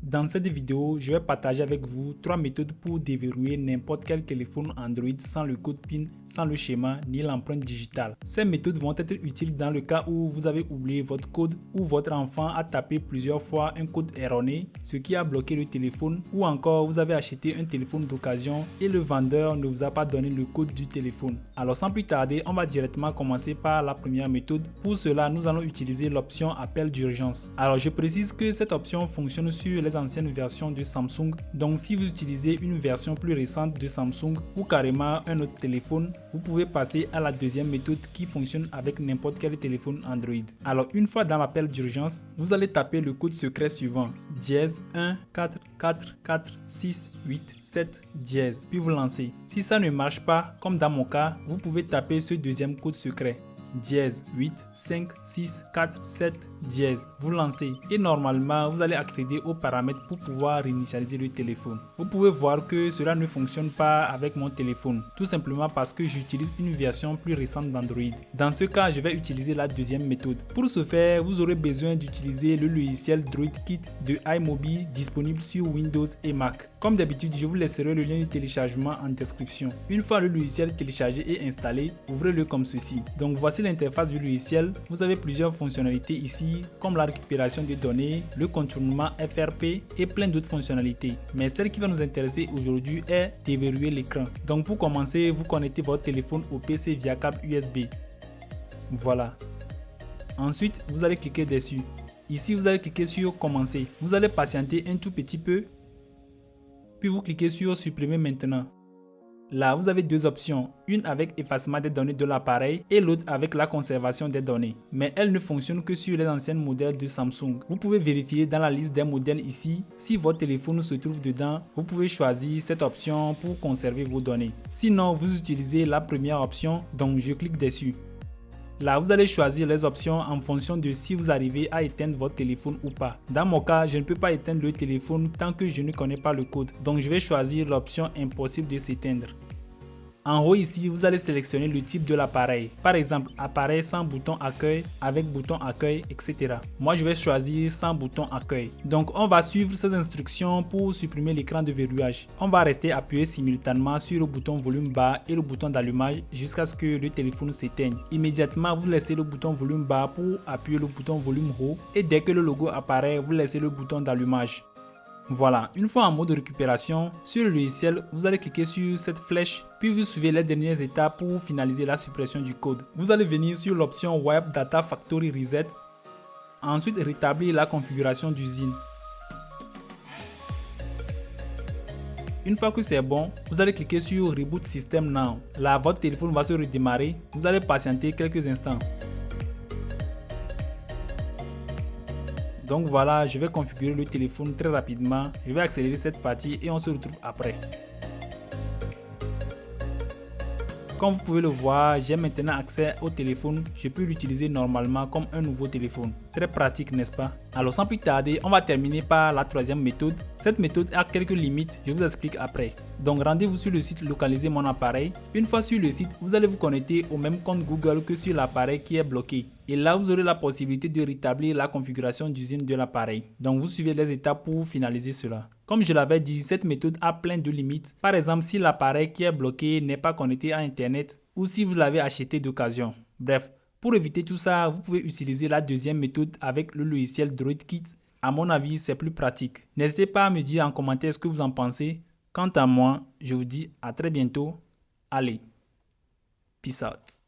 Dans cette vidéo, je vais partager avec vous 3 méthodes pour déverrouiller n'importe quel téléphone Android sans le code PIN, sans le schéma ni l'empreinte digitale. Ces méthodes vont être utiles dans le cas où vous avez oublié votre code ou votre enfant a tapé plusieurs fois un code erroné, ce qui a bloqué le téléphone, ou encore vous avez acheté un téléphone d'occasion et le vendeur ne vous a pas donné le code du téléphone. Alors sans plus tarder, on va directement commencer par la première méthode. Pour cela, nous allons utiliser l'option appel d'urgence. Alors je précise que cette option fonctionne sur les anciennes versions de Samsung, donc si vous utilisez une version plus récente de Samsung ou carrément un autre téléphone, vous pouvez passer à la deuxième méthode qui fonctionne avec n'importe quel téléphone Android. Alors une fois dans l'appel d'urgence, vous allez taper le code secret suivant, dièse 1 4 4 4 6 8 7 dièse, puis vous lancez. Si ça ne marche pas, comme dans mon cas, vous pouvez taper ce deuxième code secret, dièse 8 5 6 4 7 dièse, vous lancez et normalement vous allez accéder aux paramètres pour pouvoir réinitialiser le téléphone. Vous pouvez voir que cela ne fonctionne pas avec mon téléphone, tout simplement parce que j'utilise une version plus récente d'Android. Dans ce cas, je vais utiliser la deuxième méthode. Pour ce faire, vous aurez besoin d'utiliser le logiciel DroidKit de iMobi disponible sur Windows et Mac. Comme d'habitude, je vous laisserai le lien de téléchargement en description. Une fois le logiciel téléchargé et installé, ouvrez-le comme ceci. Donc voici l'interface du logiciel. Vous avez plusieurs fonctionnalités ici, comme la récupération des données, le contournement FRP et plein d'autres fonctionnalités. Mais celle qui va nous intéresser aujourd'hui est déverrouiller l'écran. Donc pour commencer, vous connectez votre téléphone au PC via câble USB. Voilà. Ensuite, vous allez cliquer dessus. Ici, vous allez cliquer sur commencer. Vous allez patienter un tout petit peu. Puis vous cliquez sur supprimer maintenant. Là, vous avez deux options, une avec effacement des données de l'appareil et l'autre avec la conservation des données. Mais elles ne fonctionnent que sur les anciens modèles de Samsung. Vous pouvez vérifier dans la liste des modèles ici. Si votre téléphone se trouve dedans, vous pouvez choisir cette option pour conserver vos données. Sinon, vous utilisez la première option, donc je clique dessus. Là, vous allez choisir les options en fonction de si vous arrivez à éteindre votre téléphone ou pas. Dans mon cas, je ne peux pas éteindre le téléphone tant que je ne connais pas le code. Donc, je vais choisir l'option impossible de s'éteindre. En haut ici, vous allez sélectionner le type de l'appareil. Par exemple, appareil sans bouton accueil, avec bouton accueil, etc. Moi, je vais choisir sans bouton accueil. Donc, on va suivre ces instructions pour supprimer l'écran de verrouillage. On va rester appuyé simultanément sur le bouton volume bas et le bouton d'allumage jusqu'à ce que le téléphone s'éteigne. Immédiatement, vous laissez le bouton volume bas pour appuyer le bouton volume haut et dès que le logo apparaît, vous laissez le bouton d'allumage. Voilà, une fois en mode récupération, sur le logiciel, vous allez cliquer sur cette flèche, puis vous suivez les dernières étapes pour finaliser la suppression du code. Vous allez venir sur l'option Wipe Data Factory Reset, ensuite rétablir la configuration d'usine. Une fois que c'est bon, vous allez cliquer sur Reboot System Now. Là, votre téléphone va se redémarrer, vous allez patienter quelques instants. Donc voilà, je vais configurer le téléphone très rapidement. Je vais accélérer cette partie et on se retrouve après. Comme vous pouvez le voir, j'ai maintenant accès au téléphone. Je peux l'utiliser normalement comme un nouveau téléphone. Très pratique, n'est-ce pas? Alors sans plus tarder, on va terminer par la troisième méthode. Cette méthode a quelques limites, je vous explique après. Donc rendez-vous sur le site Localiser mon appareil. Une fois sur le site, vous allez vous connecter au même compte Google que sur l'appareil qui est bloqué. Et là, vous aurez la possibilité de rétablir la configuration d'usine de l'appareil. Donc vous suivez les étapes pour finaliser cela. Comme je l'avais dit, cette méthode a plein de limites. Par exemple, si l'appareil qui est bloqué n'est pas connecté à Internet ou si vous l'avez acheté d'occasion. Bref, pour éviter tout ça, vous pouvez utiliser la deuxième méthode avec le logiciel DroidKit. À mon avis, c'est plus pratique. N'hésitez pas à me dire en commentaire ce que vous en pensez. Quant à moi, je vous dis à très bientôt. Allez, peace out.